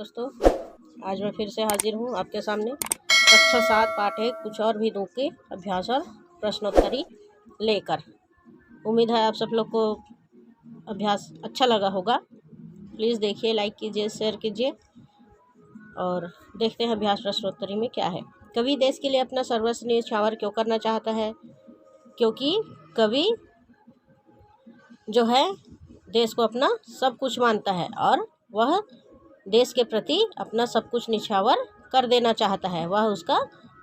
दोस्तों, आज मैं फिर से हाजिर हूँ आपके सामने कक्षा 7 पाठ 1 कुछ और भी दो के अभ्यास और प्रश्नोत्तरी लेकर। उम्मीद है आप सब लोग को अभ्यास अच्छा लगा होगा। प्लीज़ देखिए, लाइक कीजिए, शेयर कीजिए और देखते हैं अभ्यास प्रश्नोत्तरी में क्या है। कवि देश के लिए अपना सर्वस्व न्यौछावर क्यों करना चाहता है? क्योंकि कवि जो है देश को अपना सब कुछ मानता है और वह देश के प्रति अपना सब कुछ निछावर कर देना चाहता है। वह उसका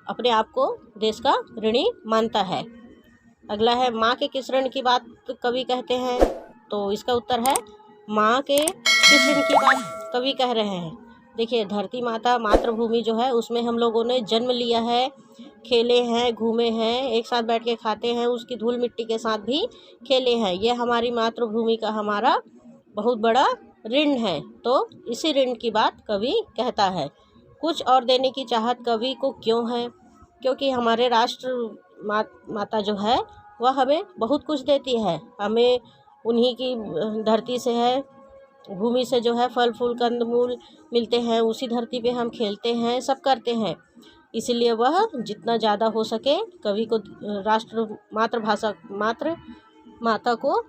अपने आप को देश का ऋणी मानता है। अगला है, माँ के किस ऋण की बात कवि कहते हैं? तो इसका उत्तर है, माँ के किस ऋण की बात कवि कह रहे हैं। देखिए, धरती माता मातृभूमि जो है उसमें हम लोगों ने जन्म लिया है, खेले हैं, घूमे हैं, एक साथ बैठ के खाते हैं, उसकी धूल मिट्टी के साथ भी खेले हैं। यह हमारी मातृभूमि का हमारा बहुत बड़ा ऋण है। तो इसी ऋण की बात कवि कहता है। कुछ और देने की चाहत कवि को क्यों है? क्योंकि हमारे राष्ट्र माता जो है वह हमें बहुत कुछ देती है। हमें उन्हीं की धरती से है, भूमि से जो है फल फूल कंदमूल मिलते हैं, उसी धरती पे हम खेलते हैं, सब करते हैं। इसीलिए वह जितना ज़्यादा हो सके कवि को राष्ट्र मातृ माता को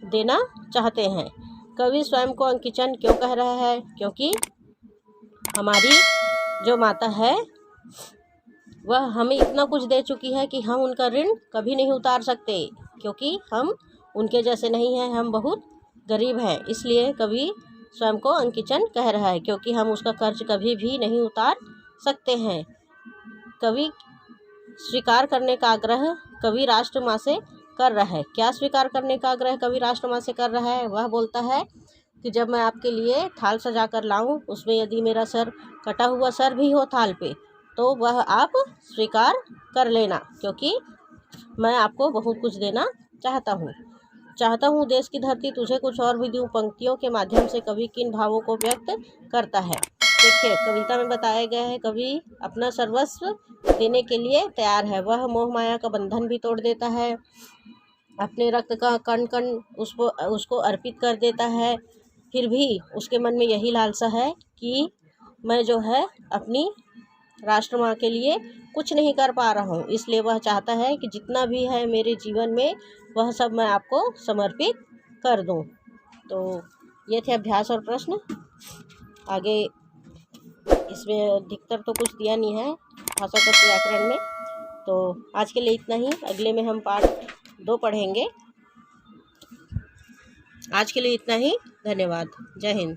देना चाहते हैं। कवि स्वयं को अंकिचन क्यों कह रहा है? क्योंकि हमारी जो माता है वह हमें इतना कुछ दे चुकी है कि हम उनका ऋण कभी नहीं उतार सकते, क्योंकि हम उनके जैसे नहीं हैं, हम बहुत गरीब हैं। इसलिए कवि स्वयं को अंकिचन कह रहा है, क्योंकि हम उसका कर्ज कभी भी नहीं उतार सकते हैं। कवि स्वीकार करने का आग्रह कवि राष्ट्र माँ से कर रहा है। क्या स्वीकार करने का आग्रह कवि राष्ट्र माँ से कर रहा है? वह बोलता है कि जब मैं आपके लिए थाल सजा कर लाऊं, उसमें यदि मेरा सर कटा हुआ सर भी हो थाल पे, तो वह आप स्वीकार कर लेना, क्योंकि मैं आपको बहुत कुछ देना चाहता हूँ देश की धरती तुझे कुछ और भी दूँ। पंक्तियों के माध्यम से कवि किन भावों को व्यक्त करता है? देखिए, कविता में बताया गया है कवि अपना सर्वस्व देने के लिए तैयार है। वह मोह माया का बंधन भी तोड़ देता है, अपने रक्त का कण कण उसको अर्पित कर देता है। फिर भी उसके मन में यही लालसा है कि मैं जो है अपनी राष्ट्र माँ के लिए कुछ नहीं कर पा रहा हूँ। इसलिए वह चाहता है कि जितना भी है मेरे जीवन में वह सब मैं आपको समर्पित कर दूँ। तो ये थे अभ्यास और प्रश्न। आगे इसमें अधिकतर तो कुछ दिया नहीं है भाषा तत्व व्याकरण में। तो आज के लिए इतना ही। अगले में हम पाठ 2 पढ़ेंगे। आज के लिए इतना ही। धन्यवाद। जय हिंद।